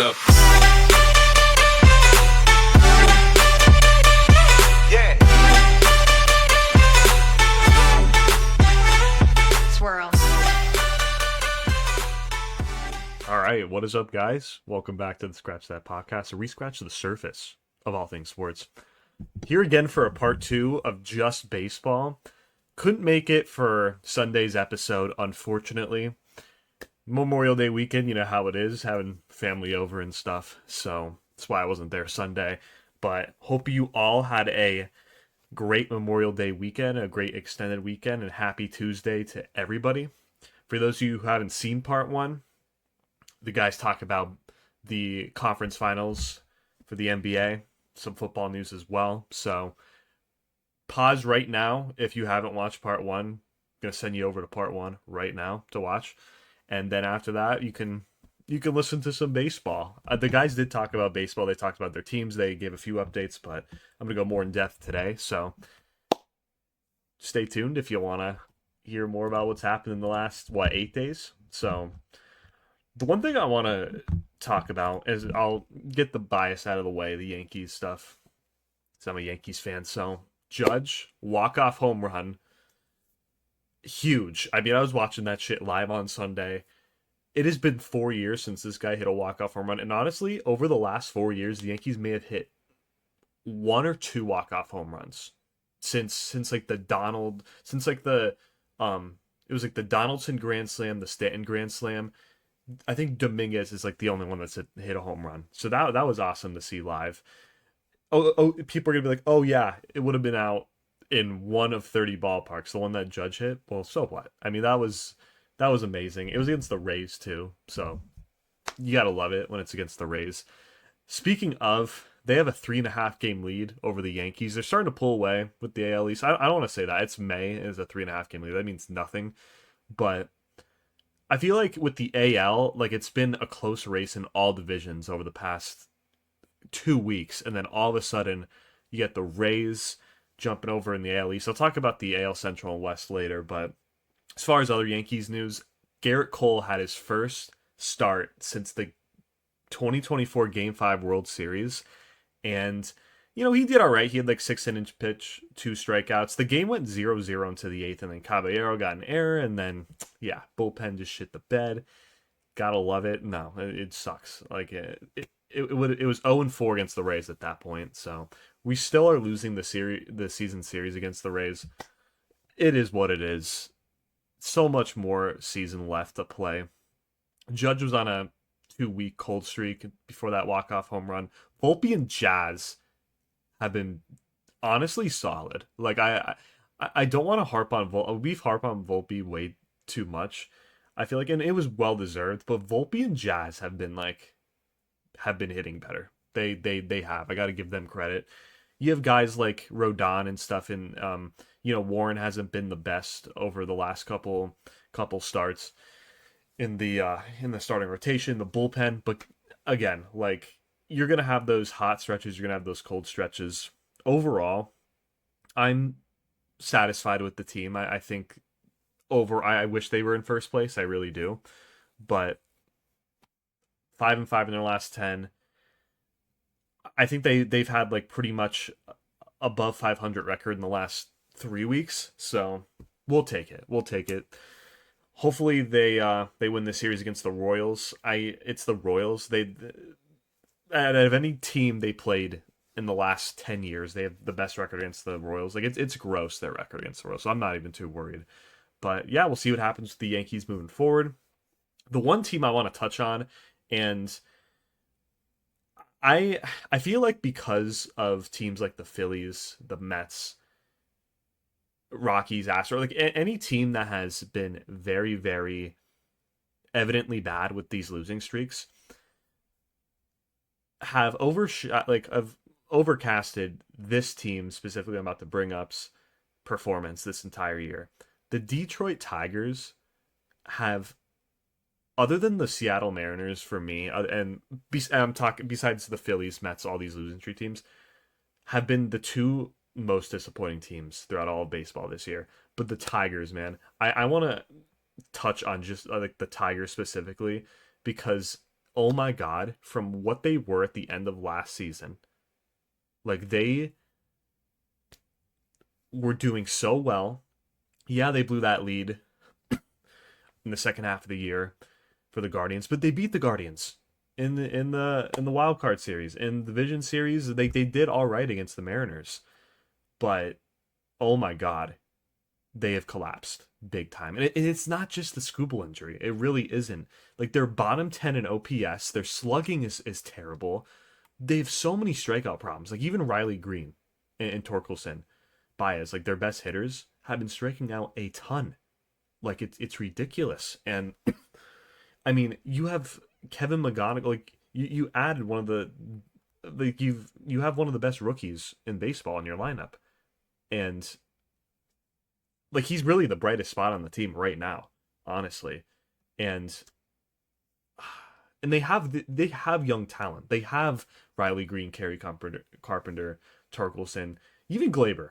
up. Yeah. Swirl. All right, what is up, guys? Welcome back to the Scratch That podcast, where we scratch the surface of all things sports. Here again for a part 2 of just baseball. Couldn't make it for Sunday's episode, unfortunately. Memorial Day weekend, you know how it is, having family over and stuff, so that's why I wasn't there Sunday. But hope you all had a great Memorial Day weekend, a great extended weekend, and happy Tuesday to everybody. For those of you who haven't seen part 1, the guys talk about the conference finals for the NBA, some football news as well. So pause right now if you haven't watched part 1. I'm going to send you over to part 1 right now to watch. And then after that, you can listen to some baseball. The guys did talk about baseball. They talked about their teams. They gave a few updates, but I'm going to go more in depth today. So stay tuned if you want to hear more about what's happened in the last, 8 days. So the one thing I want to talk about is, I'll get the bias out of the way, the Yankees stuff. So I'm a Yankees fan. So Judge, walk-off home run. Huge. I mean, I was watching that shit live on Sunday. It has been 4 years since this guy hit a walk-off home run. And honestly, over the last 4 years, the Yankees may have hit 1 or 2 walk-off home runs. Since like the it was like the Donaldson Grand Slam, the Stanton Grand Slam. I think Dominguez is like the only one that's hit a home run. So that was awesome to see live. Oh, people are gonna be like, oh yeah, it would have been out in one of 30 ballparks. The one that Judge hit. Well, so what? I mean, that was amazing. It was against the Rays too, so you gotta love it when it's against the Rays. Speaking of, they have a 3.5 game lead over the Yankees. They're starting to pull away with the AL East. I don't want to say that. It's May. It's a 3.5 game lead. That means nothing. But I feel like with the AL, like, it's been a close race in all divisions over the past 2 weeks, and then all of a sudden you get the Rays jumping over in the AL East. I'll talk about the AL Central and West later, but as far as other Yankees news, Gerrit Cole had his first start since the 2024 Game 5 World Series, and he did all right. He had like 6 inning pitch, 2 strikeouts. The game went 0-0 into the 8th, and then Caballero got an error, and then, bullpen just shit the bed. Gotta love it. No, it sucks. Like, it was 0-4 against the Rays at that point, so we still are losing the season series against the Rays. It is what it is. So much more season left to play. Judge was on a 2-week cold streak before that walk-off home run. Volpe and Jazz have been honestly solid. Like, I don't want to harp on Volpe. We've harped on Volpe way too much, I feel like, and it was well deserved. But Volpe and Jazz have been hitting better. They have. I got to give them credit. You have guys like Rodon and stuff, and Warren hasn't been the best over the last couple starts in the starting rotation, the bullpen. But again, like, you're gonna have those hot stretches, you're gonna have those cold stretches. Overall, I'm satisfied with the team. I think I wish they were in first place. I really do. But 5-5 in their last 10. I think they've had like pretty much above 500 record in the last 3 weeks. So we'll take it. Hopefully they win the series against the Royals. It's the Royals. Out of any team they played in the last 10 years, they have the best record against the Royals. Like, it's gross, their record against the Royals. So I'm not even too worried. But yeah, we'll see what happens with the Yankees moving forward. The one team I want to touch on, and I feel like because of teams like the Phillies, the Mets, Rockies, Astros, like any team that has been very, very evidently bad with these losing streaks, have overcasted this team specifically. I'm about to bring up's performance this entire year. The Detroit Tigers have, other than the Seattle Mariners for me, and I'm talking besides the Phillies, Mets, all these losing streak teams, have been the 2 most disappointing teams throughout all of baseball this year. But the Tigers, man, I want to touch on just like the Tigers specifically, because oh my god, from what they were at the end of last season, like they were doing so well. Yeah, they blew that lead in the second half of the year for the Guardians, but they beat the Guardians in the wild card series. In the Division series, they did all right against the Mariners. But oh my god, they have collapsed big time. And it's not just the Scooble injury. It really isn't. Like they're bottom 10 in OPS. Their slugging is terrible. They have so many strikeout problems. Like even Riley Green and Torkelson, Baez, like their best hitters, have been striking out a ton. Like it's ridiculous. And I mean, you have Kevin McGonigal. Like you added one of the like you have one of the best rookies in baseball in your lineup, and like he's really the brightest spot on the team right now, honestly. And they have young talent. They have Riley Green, Kerry Carpenter, Torkelson, even Glaber.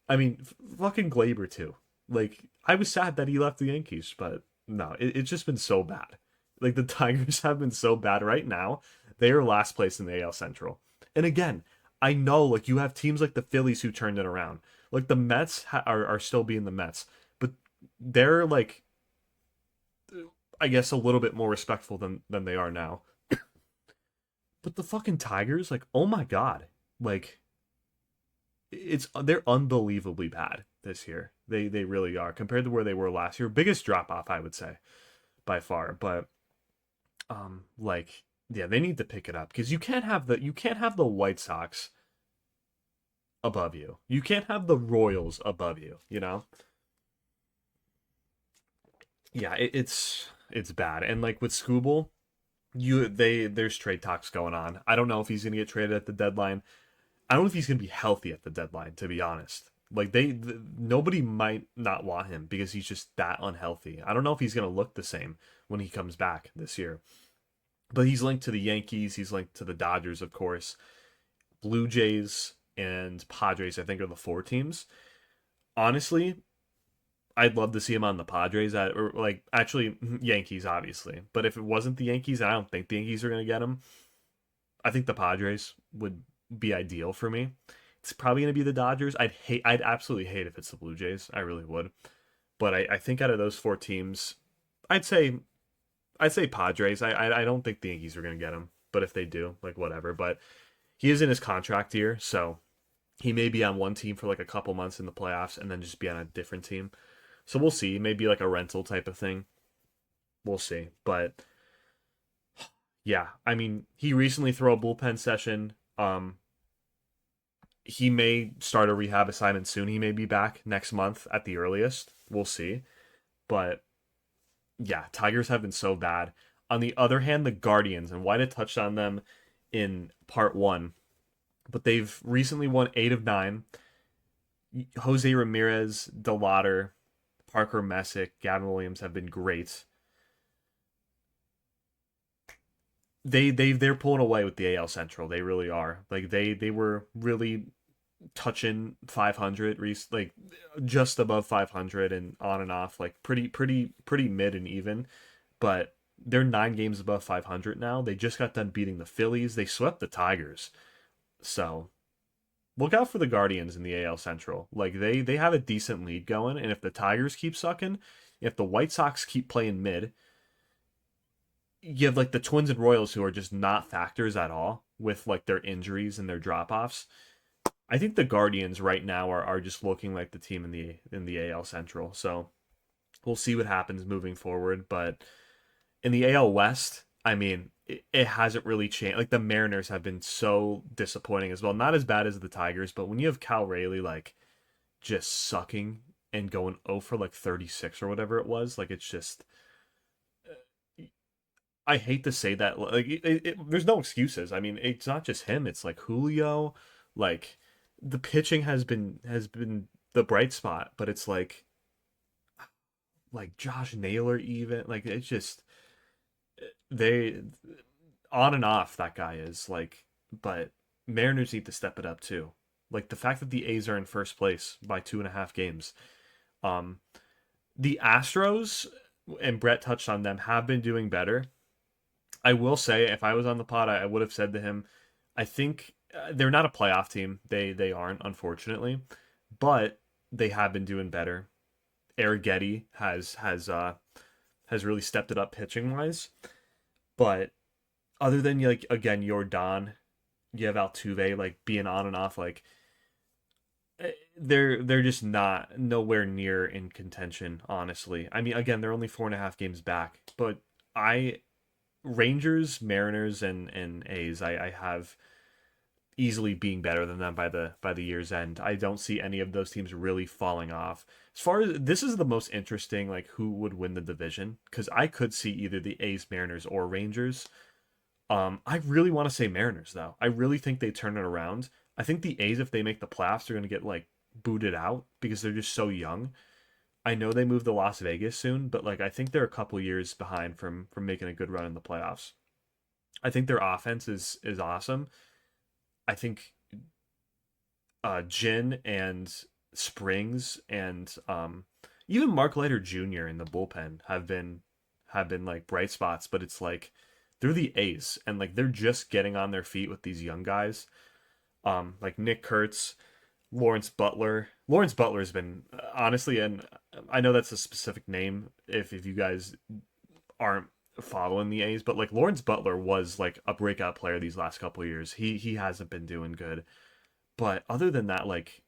I mean, fucking Glaber too. Like I was sad that he left the Yankees, but no, it's just been so bad. Like the Tigers have been so bad right now. They are last place in the AL Central. And again, I know like you have teams like the Phillies who turned it around. Like the Mets are still being the Mets, but they're like I guess a little bit more respectful than they are now. But the fucking Tigers, like, oh my god, like they're unbelievably bad this year. They really are compared to where they were last year. Biggest drop off, I would say, by far. But like yeah, they need to pick it up because you can't have the White Sox above you. You can't have the Royals above you. You know? Yeah, it's bad. And like with Scooble, there's trade talks going on. I don't know if he's gonna get traded at the deadline. I don't know if he's gonna be healthy at the deadline, to be honest. Like nobody might not want him because he's just that unhealthy. I don't know if he's gonna look the same when he comes back this year. But he's linked to the Yankees. He's linked to the Dodgers, of course. Blue Jays and Padres, I think, are the four teams. Honestly, I'd love to see him on the Padres, or like actually Yankees, obviously. But if it wasn't the Yankees, I don't think the Yankees are gonna get him. I think the Padres would be ideal for me. It's probably gonna be the Dodgers. I'd absolutely hate if it's the Blue Jays. I really would. But I think out of those four teams, I'd say I'd say Padres. I don't think the Yankees are gonna get him. But if they do, like whatever. But he is in his contract year, so he may be on one team for like a couple months in the playoffs and then just be on a different team. So we'll see. Maybe like a rental type of thing. We'll see. But yeah, I mean, he recently threw a bullpen session. He may start a rehab assignment soon. He may be back next month at the earliest. We'll see. But yeah, Tigers have been so bad. On the other hand, the Guardians, and White had touched on them in part one, but they've recently won 8 of 9. Jose Ramirez, Delauder, Parker Messick, Gavin Williams have been great. They're pulling away with the AL Central. They really are. Like they were really touching 500, like just above 500 and on and off, like pretty mid and even. But they're 9 games above 500 now. They just got done beating the Phillies. They swept the Tigers. So look out for the Guardians in the AL Central. Like they have a decent lead going, and if the Tigers keep sucking, if the White Sox keep playing mid, you have like the Twins and Royals who are just not factors at all with like their injuries and their drop offs. I think the Guardians right now are just looking like the team in the AL Central. So we'll see what happens moving forward. But in the AL West, I mean, it hasn't really changed. Like the Mariners have been so disappointing as well. Not as bad as the Tigers, but when you have Cal Raleigh like just sucking and going 0 for like 36 or whatever it was, like it's just I hate to say that. Like, there's no excuses. I mean, it's not just him. It's like Julio. Like, the pitching has been the bright spot, but it's like Josh Naylor even. Like, it's just they on and off that guy is like. But Mariners need to step it up too. Like the fact that the A's are in first place by 2.5 games. Um, the Astros and Brett touched on them have been doing better. I will say, if I was on the pod, I would have said to him, I think they're not a playoff team. They aren't, unfortunately, but they have been doing better. Arrighetti has really stepped it up pitching wise, but other than like again Jordan, you have Altuve like being on and off like they're just not nowhere near in contention. Honestly, I mean again they're only 4.5 games back, but I Rangers, Mariners, and A's I have easily being better than them by the year's end. I don't see any of those teams really falling off. As far as this is the most interesting, like who would win the division, because I could see either the A's, Mariners, or Rangers. I really want to say Mariners though. I really think they turn it around. I think the A's, if they make the playoffs, they're gonna get like booted out because they're just so young. I know they moved to Las Vegas soon, but like I think they're a couple years behind from making a good run in the playoffs. I think their offense is awesome. I think Jin and Springs and even Mark Leiter Jr. in the bullpen have been like bright spots, but it's like they're the A's and like they're just getting on their feet with these young guys. Like Nick Kurtz, Lawrence Butler. Lawrence Butler's been honestly, and I know that's a specific name if you guys aren't following the A's, but like Lawrence Butler was like a breakout player these last couple of years. He hasn't been doing good. But other than that, like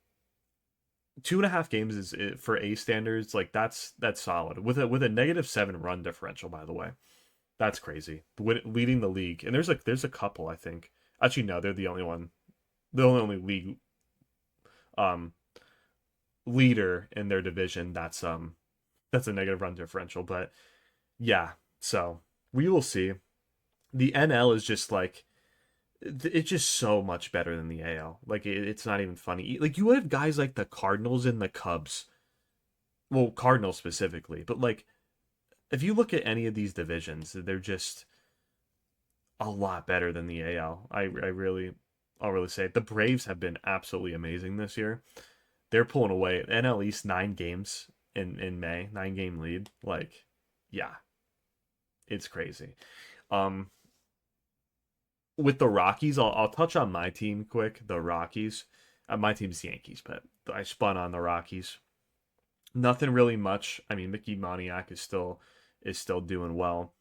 2.5 games is for A standards, like that's solid with a -7 run differential. By the way, that's crazy. Leading the league, and there's a couple I think. Actually, no, they're the only one. The only league um leader in their division that's a negative run differential. But yeah, so we will see. The NL is just like it's just so much better than the AL. Like it's not even funny. Like you have guys like the Cardinals and the Cubs. Well, Cardinals specifically, but like if you look at any of these divisions, they're just a lot better than the AL. I'll really say it. The Braves have been absolutely amazing this year. They're pulling away NL East 9 games in May, 9 game lead. Like, yeah, it's crazy. Um, with the Rockies, I'll touch on my team quick. The Rockies, my team's the Yankees, but I spun on the Rockies. Nothing really much. I mean, Mickey Moniak is still doing well.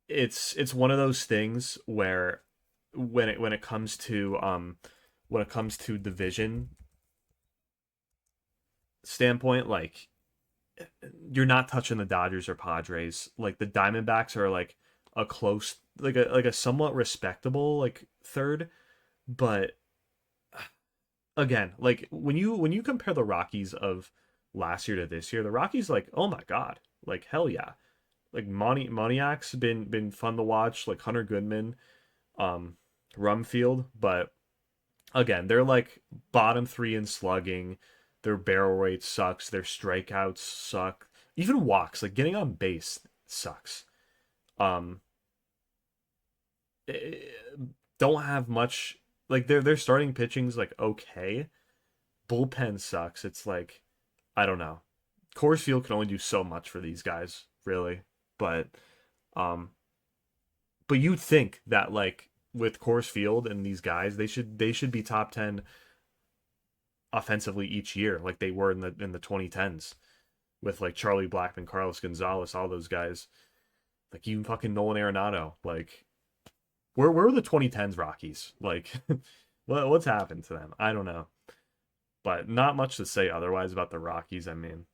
It's one of those things where when it comes to division standpoint, like you're not touching the Dodgers or Padres. Like the Diamondbacks are like a close, like a somewhat respectable like third, but again, like when you compare the Rockies of last year to this year, the Rockies like oh my god, like hell yeah, like Moniak's been fun to watch, like Hunter Goodman, um, Rumfield, but again, they're like bottom three in slugging. Their barrel rate sucks. Their strikeouts suck. Even walks, like getting on base sucks. Um, eh, don't have much. Like their starting pitching's like okay. Bullpen sucks. It's like I don't know. Coors Field can only do so much for these guys, really. But um, but you'd think that like with Coors Field and these guys, they should be top 10 offensively each year, like they were in the 2010s with like Charlie Blackmon, Carlos Gonzalez, all those guys. Like even fucking Nolan Arenado. Like where were the 2010s Rockies? Like what's happened to them? I don't know. But not much to say otherwise about the Rockies. I mean,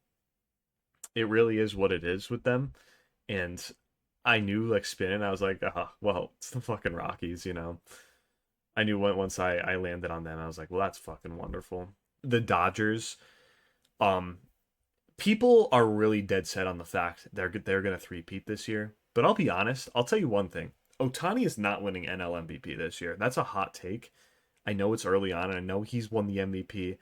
it really is what it is with them. And I knew like spinning, I was like, well, it's the fucking Rockies, you know. I knew once I landed on them, I was like, well, that's fucking wonderful. The Dodgers, um, people are really dead set on the fact they're gonna three-peat this year. But I'll be honest, I'll tell you one thing. Otani is not winning NL MVP this year. That's a hot take. I know it's early on, and I know he's won the MVP.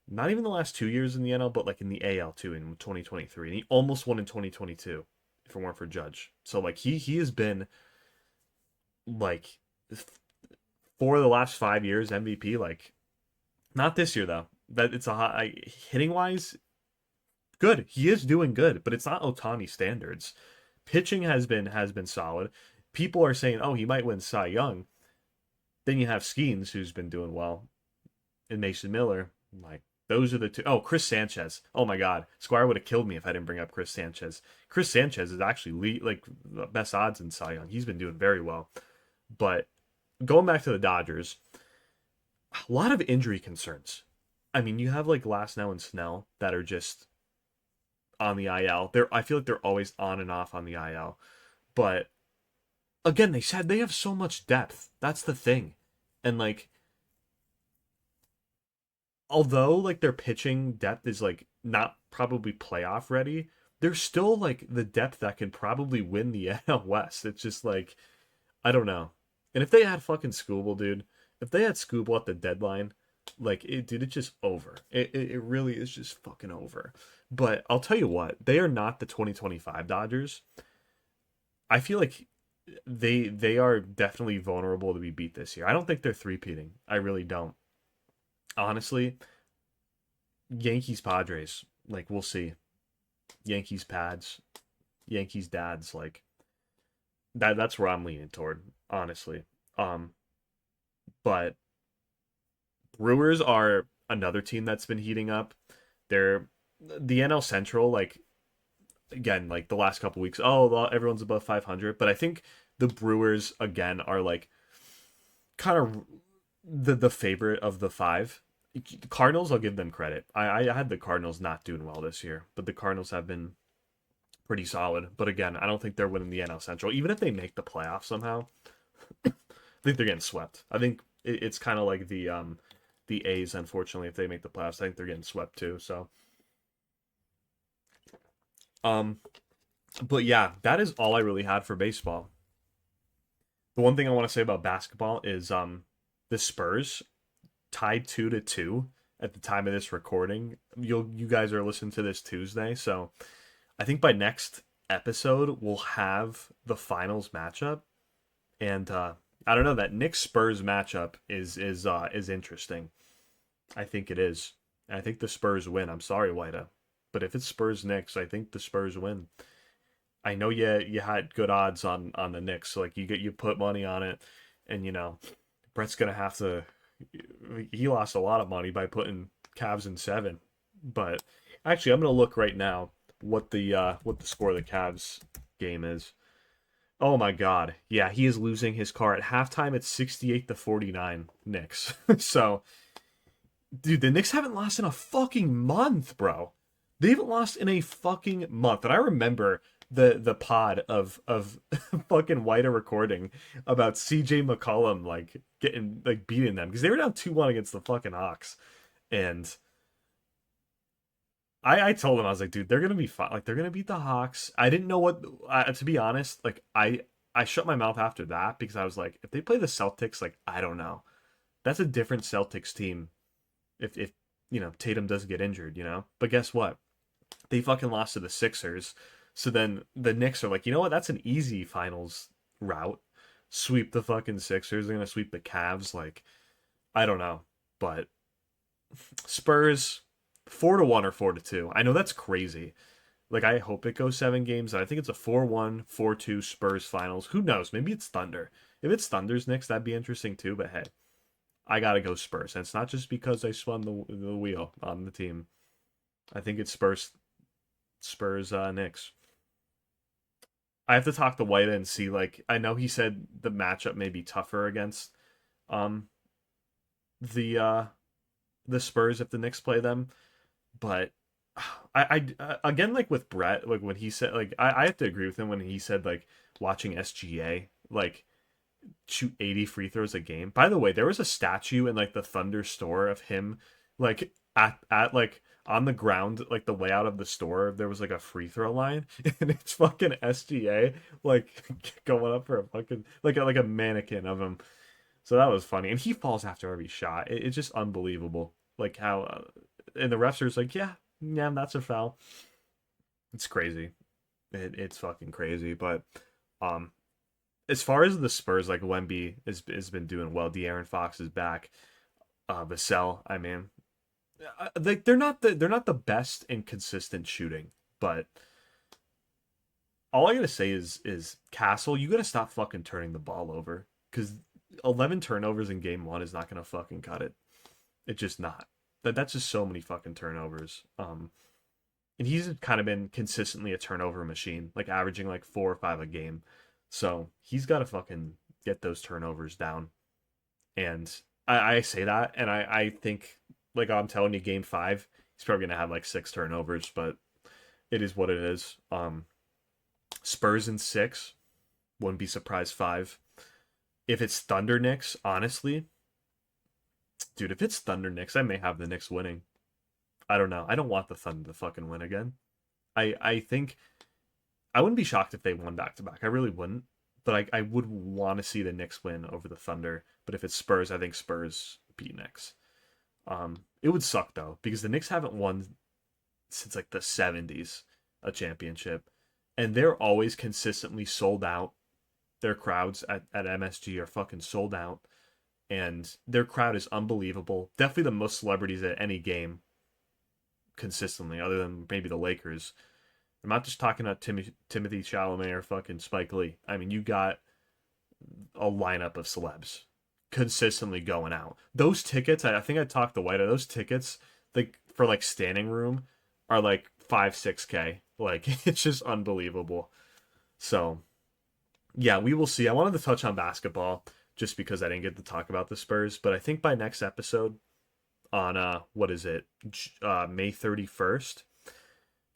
Not even the last 2 years in the NL, but like in the AL too in 2023, and he almost won in 2022 if it weren't for Judge. So like he has been like for the last 5 years MVP. Like not this year though. That it's a hot hitting wise good. He is doing good, but it's not Otani standards. Pitching has been solid. People are saying, oh, he might win Cy Young. Then you have Skeens, who's been doing well, and Mason Miller. Like those are the two. Oh, Chris Sanchez. Oh my God, Squire would have killed me if I didn't bring up Chris Sanchez. Chris Sanchez is actually like the best odds in Cy Young. He's been doing very well. But going back to the Dodgers, a lot of injury concerns. I mean, you have like Glasnow and Snell that are just on the IL. I feel like they're always on and off on the IL. But again, they said they have so much depth. That's the thing. And like although like their pitching depth is like not probably playoff ready, they're still like the depth that could probably win the NL West. It's just like I don't know. And if they had fucking Scooble, dude, if they had Scooble at the deadline, like it, dude, it's just over. It really is just fucking over. But I'll tell you what, they are not the 2025 Dodgers. I feel like they are definitely vulnerable to be beat this year. I don't think they're three-peating. I really don't. Honestly, Yankees Padres, like we'll see. Yankees pads, Yankees dads, like that's where I'm leaning toward, honestly. Um, but Brewers are another team that's been heating up. They're the NL Central, like again, like the last couple weeks. Oh, everyone's above 500, but I think the Brewers again are like kind of the favorite of the five. Cardinals, I'll give them credit. I had the Cardinals not doing well this year, but the Cardinals have been pretty solid. But again, I don't think they're winning the NL Central. Even if they make the playoffs somehow, I think they're getting swept. I think it's kind of like the A's. Unfortunately, if they make the playoffs, I think they're getting swept too. So um, but yeah, that is all I really had for baseball. The one thing I want to say about basketball is the Spurs tied 2-2 at the time of this recording. You guys are listening to this Tuesday, so I think by next episode we'll have the finals matchup, and I don't know, that Knicks Spurs matchup is interesting. I think it is. I think the Spurs win. I'm sorry, Whiteout, but if it's Spurs Knicks, I think the Spurs win. I know you had good odds on the Knicks, so like you put money on it, and Brett's gonna have to. He lost a lot of money by putting Cavs in seven, but actually I'm gonna look right now what the score of the Cavs game is. Oh my God, yeah, he is losing his car at halftime. It's 68-49 Knicks. So, dude, the Knicks haven't lost in a fucking month, bro. They haven't lost in a fucking month, and I remember the pod of fucking White recording about CJ McCollum like getting like beating them because they were down 2-1 against the fucking Hawks. And I told him, I was like, dude, they're gonna be fine. Like they're gonna beat the Hawks. I didn't know what to be honest, like I shut my mouth after that because I was like, if they play the Celtics, like I don't know. That's a different Celtics team if Tatum doesn't get injured. But guess what? They fucking lost to the Sixers. So then the Knicks are like, you know what? That's an easy finals route. Sweep the fucking Sixers. They're gonna sweep the Cavs. Like, I don't know. But Spurs 4-1 or 4-2. I know that's crazy. Like I hope it goes 7 games. I think it's a 4-1, 4-2 Spurs finals. Who knows? Maybe it's Thunder. If it's Thunder's Knicks, that'd be interesting too. But hey, I gotta go Spurs. And it's not just because I spun the wheel on the team. I think it's Spurs Knicks. I have to talk to White and see. Like I know he said the matchup may be tougher against um the uh the Spurs if the Knicks play them, but again, like with Brett, like when he said, like I have to agree with him when he said like watching SGA like shoot 80 free throws a game. By the way, there was a statue in like the Thunder store of him like at like on the ground, like the layout of the store, there was like a free throw line and it's fucking SGA like going up for a fucking like a mannequin of him. So that was funny. And he falls after every shot. It's just unbelievable. Like how and the refs are just like, yeah, that's a foul. It's crazy. It's fucking crazy. But um as far as the Spurs, like Wemby has been doing well. De'Aaron Fox is back. Vassell, I mean, they're not the best in consistent shooting, but all I gotta say is Castle, you gotta stop fucking turning the ball over because 11 turnovers in game one is not gonna fucking cut it. It's just not. That's just so many fucking turnovers. And he's kind of been consistently a turnover machine, like averaging like 4 or 5 a game. So he's got to fucking get those turnovers down. And I say that, and I think, like I'm telling you, game five, he's probably gonna have like 6 turnovers, but it is what it is. Spurs in six, wouldn't be surprised five. If it's Thunder Knicks, honestly, dude, if it's Thunder Knicks, I may have the Knicks winning. I don't know. I don't want the Thunder to fucking win again. I think I wouldn't be shocked if they won back to back. I really wouldn't. But I would want to see the Knicks win over the Thunder. But if it's Spurs, I think Spurs beat Knicks. It would suck though, because the Knicks haven't won since like the 70s a championship. And they're always consistently sold out. Their crowds at MSG are fucking sold out. And their crowd is unbelievable. Definitely the most celebrities at any game consistently, other than maybe the Lakers. I'm not just talking about Timothy Chalamet or fucking Spike Lee. I mean, you got a lineup of celebs consistently going out. Those tickets, I think I talked to White. Those tickets, like for like standing room, are like 5-6K. Like it's just unbelievable. So yeah, we will see. I wanted to touch on basketball just because I didn't get to talk about the Spurs, but I think by next episode on what is it, May 31st,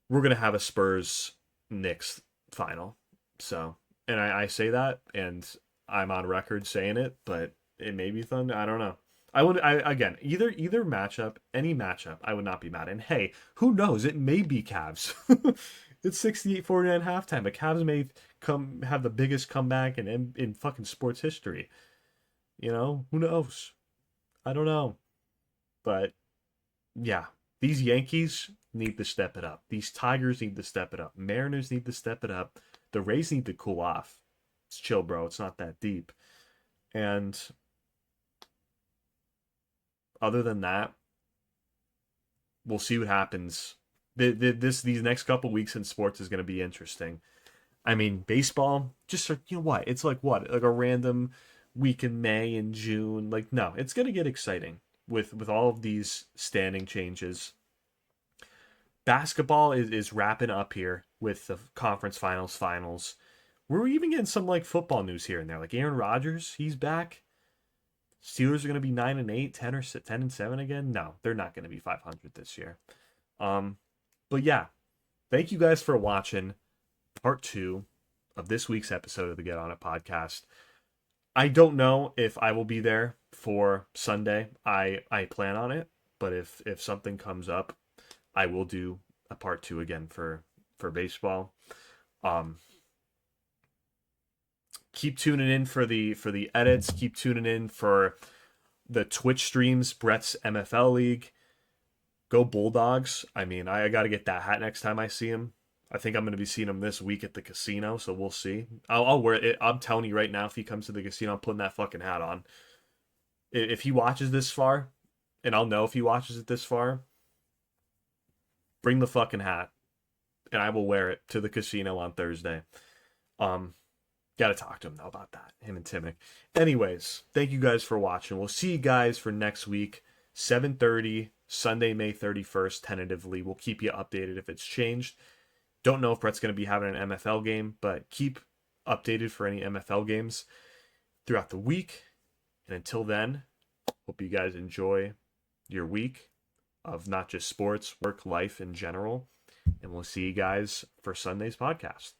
we're gonna have a Spurs Knicks final. So, and I say that, and I'm on record saying it, but it may be Thunder. I don't know. I would. I again, either matchup, any matchup, I would not be mad. And hey, who knows? It may be Cavs. It's 68-49 halftime. But Cavs may come have the biggest comeback in fucking sports history. You know, who knows? I don't know. But yeah, these Yankees need to step it up. These Tigers need to step it up. Mariners need to step it up. The Rays need to cool off. It's chill, bro. It's not that deep. And other than that, we'll see what happens. These next couple weeks in sports is going to be interesting. I mean, baseball, just you know what? It's like what? Like a random week in May and June. Like no, it's going to get exciting with all of these standing changes. Basketball is wrapping up here with the conference finals. We're even getting some like football news here and there. Like Aaron Rodgers, he's back. Steelers are going to be 9-8, 10-7 again. No, they're not going to be 500 this year. But yeah, thank you guys for watching part 2 of this week's episode of the Get On It podcast. I don't know if I will be there for Sunday. I plan on it, but if something comes up, I will do a part 2 again for baseball. Keep tuning in for the edits. Keep tuning in for the Twitch streams. Brett's MFL League. Go Bulldogs. I mean, I got to get that hat next time I see him. I think I'm going to be seeing him this week at the casino, so we'll see. I'll wear it. I'm telling you right now, if he comes to the casino, I'm putting that fucking hat on. If he watches this far, and I'll know if he watches it this far, bring the fucking hat, and I will wear it to the casino on Thursday. Got to talk to him, though, about that. Him and Timmy. Anyways, thank you guys for watching. We'll see you guys for next week, 7:30, Sunday, May 31st, tentatively. We'll keep you updated if it's changed. Don't know if Brett's going to be having an MFL game, but keep updated for any MFL games throughout the week. And until then, hope you guys enjoy your week of not just sports, work, life in general. And we'll see you guys for Sunday's podcast.